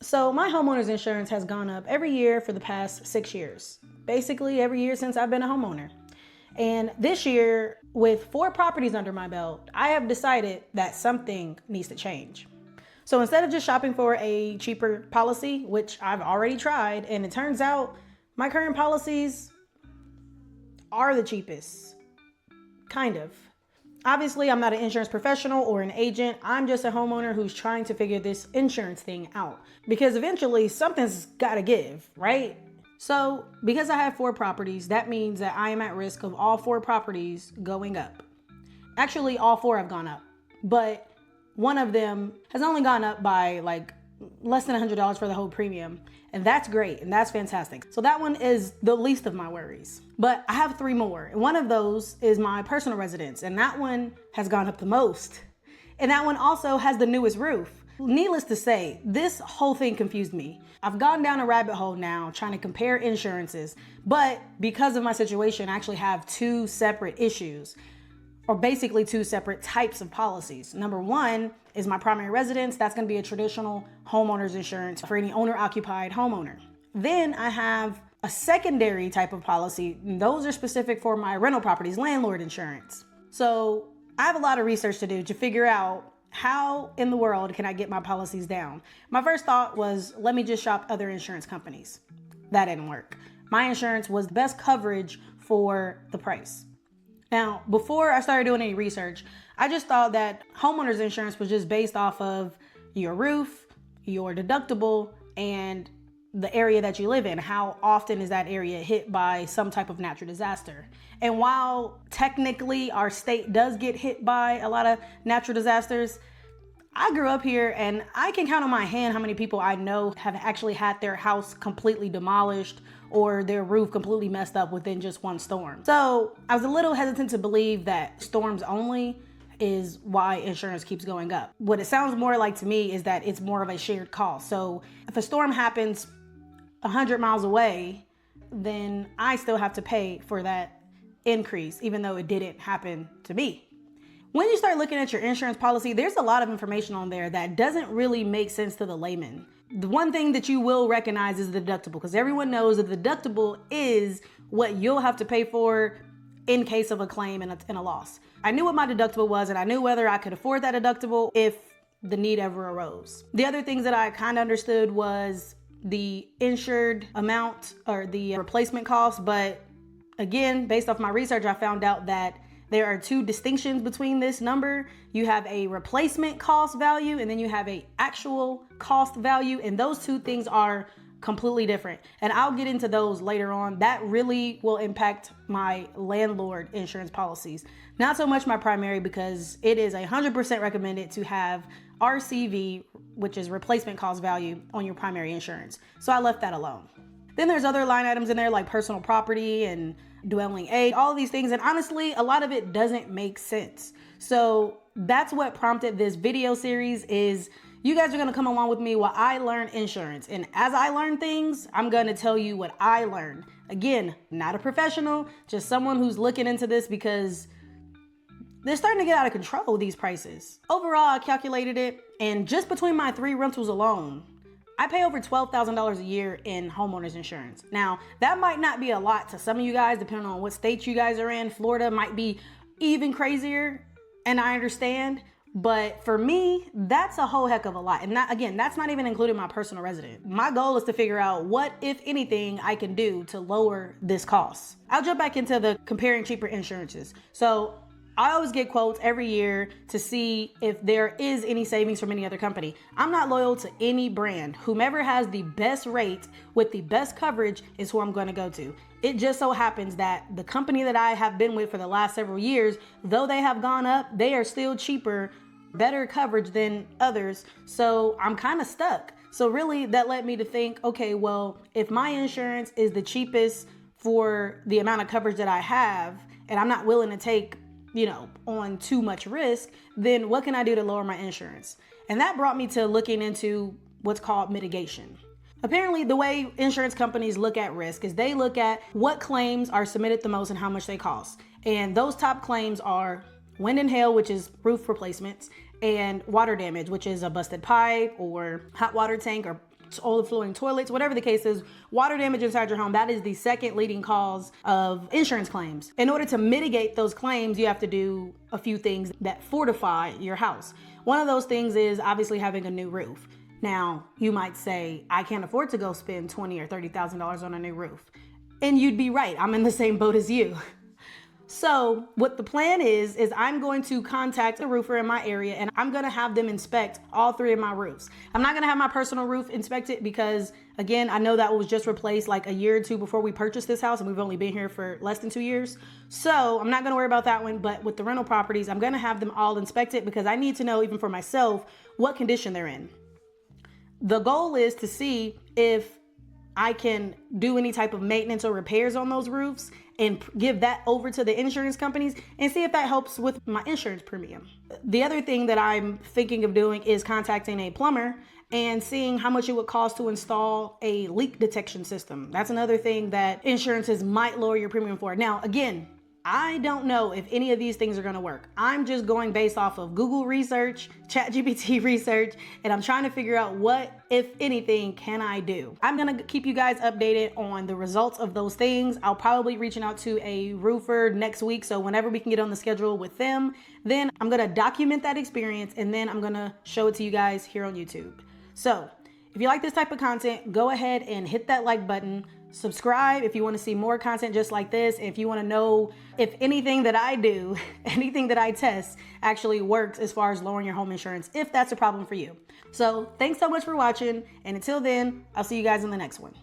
So my homeowner's insurance has gone up every year for the past 6 years. Basically every year since I've been a homeowner. And this year, with 4 properties under my belt, I have decided that something needs to change. So instead of just shopping for a cheaper policy, which I've already tried, and it turns out my current policies are the cheapest. Kind of. Obviously, I'm not an insurance professional or an agent. I'm just a homeowner who's trying to figure this insurance thing out. Because eventually something's gotta give, right? So because I have 4 properties, that means that I am at risk of all 4 properties going up. Actually, all 4 have gone up, but one of them has only gone up by like less than $100 for the whole premium. And that's great. And that's fantastic. So that one is the least of my worries, but I have 3 more. And one of those is my personal residence. And that one has gone up the most. And that one also has the newest roof. Needless to say, this whole thing confused me. I've gone down a rabbit hole now trying to compare insurances, but because of my situation, I actually have 2 separate issues, or basically 2 separate types of policies. Number 1 is my primary residence. That's gonna be a traditional homeowner's insurance for any owner-occupied homeowner. Then I have a secondary type of policy. And those are specific for my rental properties, landlord insurance. So I have a lot of research to do to figure out how in the world can I get my policies down. My first thought was, let me just shop other insurance companies. That didn't work. My insurance was the best coverage for the price. Now, before I started doing any research, I just thought that homeowner's insurance was just based off of your roof, your deductible, and the area that you live in. How often is that area hit by some type of natural disaster? And while technically our state does get hit by a lot of natural disasters, I grew up here and I can count on my hand how many people I know have actually had their house completely demolished or their roof completely messed up within just one storm. So I was a little hesitant to believe that storms only is why insurance keeps going up. What it sounds more like to me is that it's more of a shared cost. So if a storm happens 100 miles away, then I still have to pay for that increase, even though it didn't happen to me. When you start looking at your insurance policy, there's a lot of information on there that doesn't really make sense to the layman. The one thing that you will recognize is the deductible, because everyone knows that the deductible is what you'll have to pay for in case of a claim and a loss. I knew what my deductible was, and I knew whether I could afford that deductible if the need ever arose. The other things that I kind of understood was the insured amount or the replacement cost. But again, based off my research, I found out that there are 2 distinctions between this number. You have a replacement cost value, and then you have a actual cost value. And those 2 things are completely different. And I'll get into those later on. That really will impact my landlord insurance policies. Not so much my primary, because it is 100% recommended to have RCV, which is replacement cost value, on your primary insurance. So I left that alone. Then there's other line items in there like personal property and dwelling aid, all of these things. And honestly, a lot of it doesn't make sense. So that's what prompted this video series. Is you guys are going to come along with me while I learn insurance. And as I learn things, I'm going to tell you what I learned. Again, not a professional, just someone who's looking into this because they're starting to get out of control, these prices. Overall, I calculated it, and just between my 3 rentals alone, I pay over $12,000 a year in homeowners insurance. Now, that might not be a lot to some of you guys, depending on what state you guys are in. Florida might be even crazier, and I understand. But for me, that's a whole heck of a lot. And that's not even including my personal resident. My goal is to figure out what, if anything, I can do to lower this cost. I'll jump back into the comparing cheaper insurances. So I always get quotes every year to see if there is any savings from any other company. I'm not loyal to any brand. Whomever has the best rate with the best coverage is who I'm going to go to. It just so happens that the company that I have been with for the last several years, though they have gone up, they are still cheaper, better coverage than others. So I'm kind of stuck. So really that led me to think, okay, well, if my insurance is the cheapest for the amount of coverage that I have, and I'm not willing to take on too much risk, then what can I do to lower my insurance? And that brought me to looking into what's called mitigation. Apparently, the way insurance companies look at risk is they look at what claims are submitted the most and how much they cost. And those top claims are wind and hail, which is roof replacements, and water damage, which is a busted pipe or hot water tank or overflowing toilets, whatever the case is, water damage inside your home, that is the second leading cause of insurance claims. In order to mitigate those claims, you have to do a few things that fortify your house. One of those things is obviously having a new roof. Now, you might say, I can't afford to go spend $20,000 or $30,000 on a new roof. And you'd be right. I'm in the same boat as you. So what the plan is I'm going to contact a roofer in my area and I'm going to have them inspect all 3 of my roofs. I'm not going to have my personal roof inspected because, again, I know that was just replaced like a year or 2 before we purchased this house, and we've only been here for less than 2 years. So I'm not going to worry about that one. But with the rental properties, I'm going to have them all inspected because I need to know, even for myself, what condition they're in. The goal is to see if I can do any type of maintenance or repairs on those roofs and give that over to the insurance companies and see if that helps with my insurance premium. The other thing that I'm thinking of doing is contacting a plumber and seeing how much it would cost to install a leak detection system. That's another thing that insurances might lower your premium for. Now, again, I don't know if any of these things are going to work. I'm just going based off of Google research, ChatGPT research, and I'm trying to figure out what, if anything, can I do. I'm going to keep you guys updated on the results of those things. I'll probably be reaching out to a roofer next week. So whenever we can get on the schedule with them, then I'm going to document that experience and then I'm going to show it to you guys here on YouTube. So if you like this type of content, go ahead and hit that like button. Subscribe if you want to see more content just like this. If you want to know if anything that I do, anything that I test actually works as far as lowering your home insurance, if that's a problem for you. So thanks so much for watching. And until then, I'll see you guys in the next one.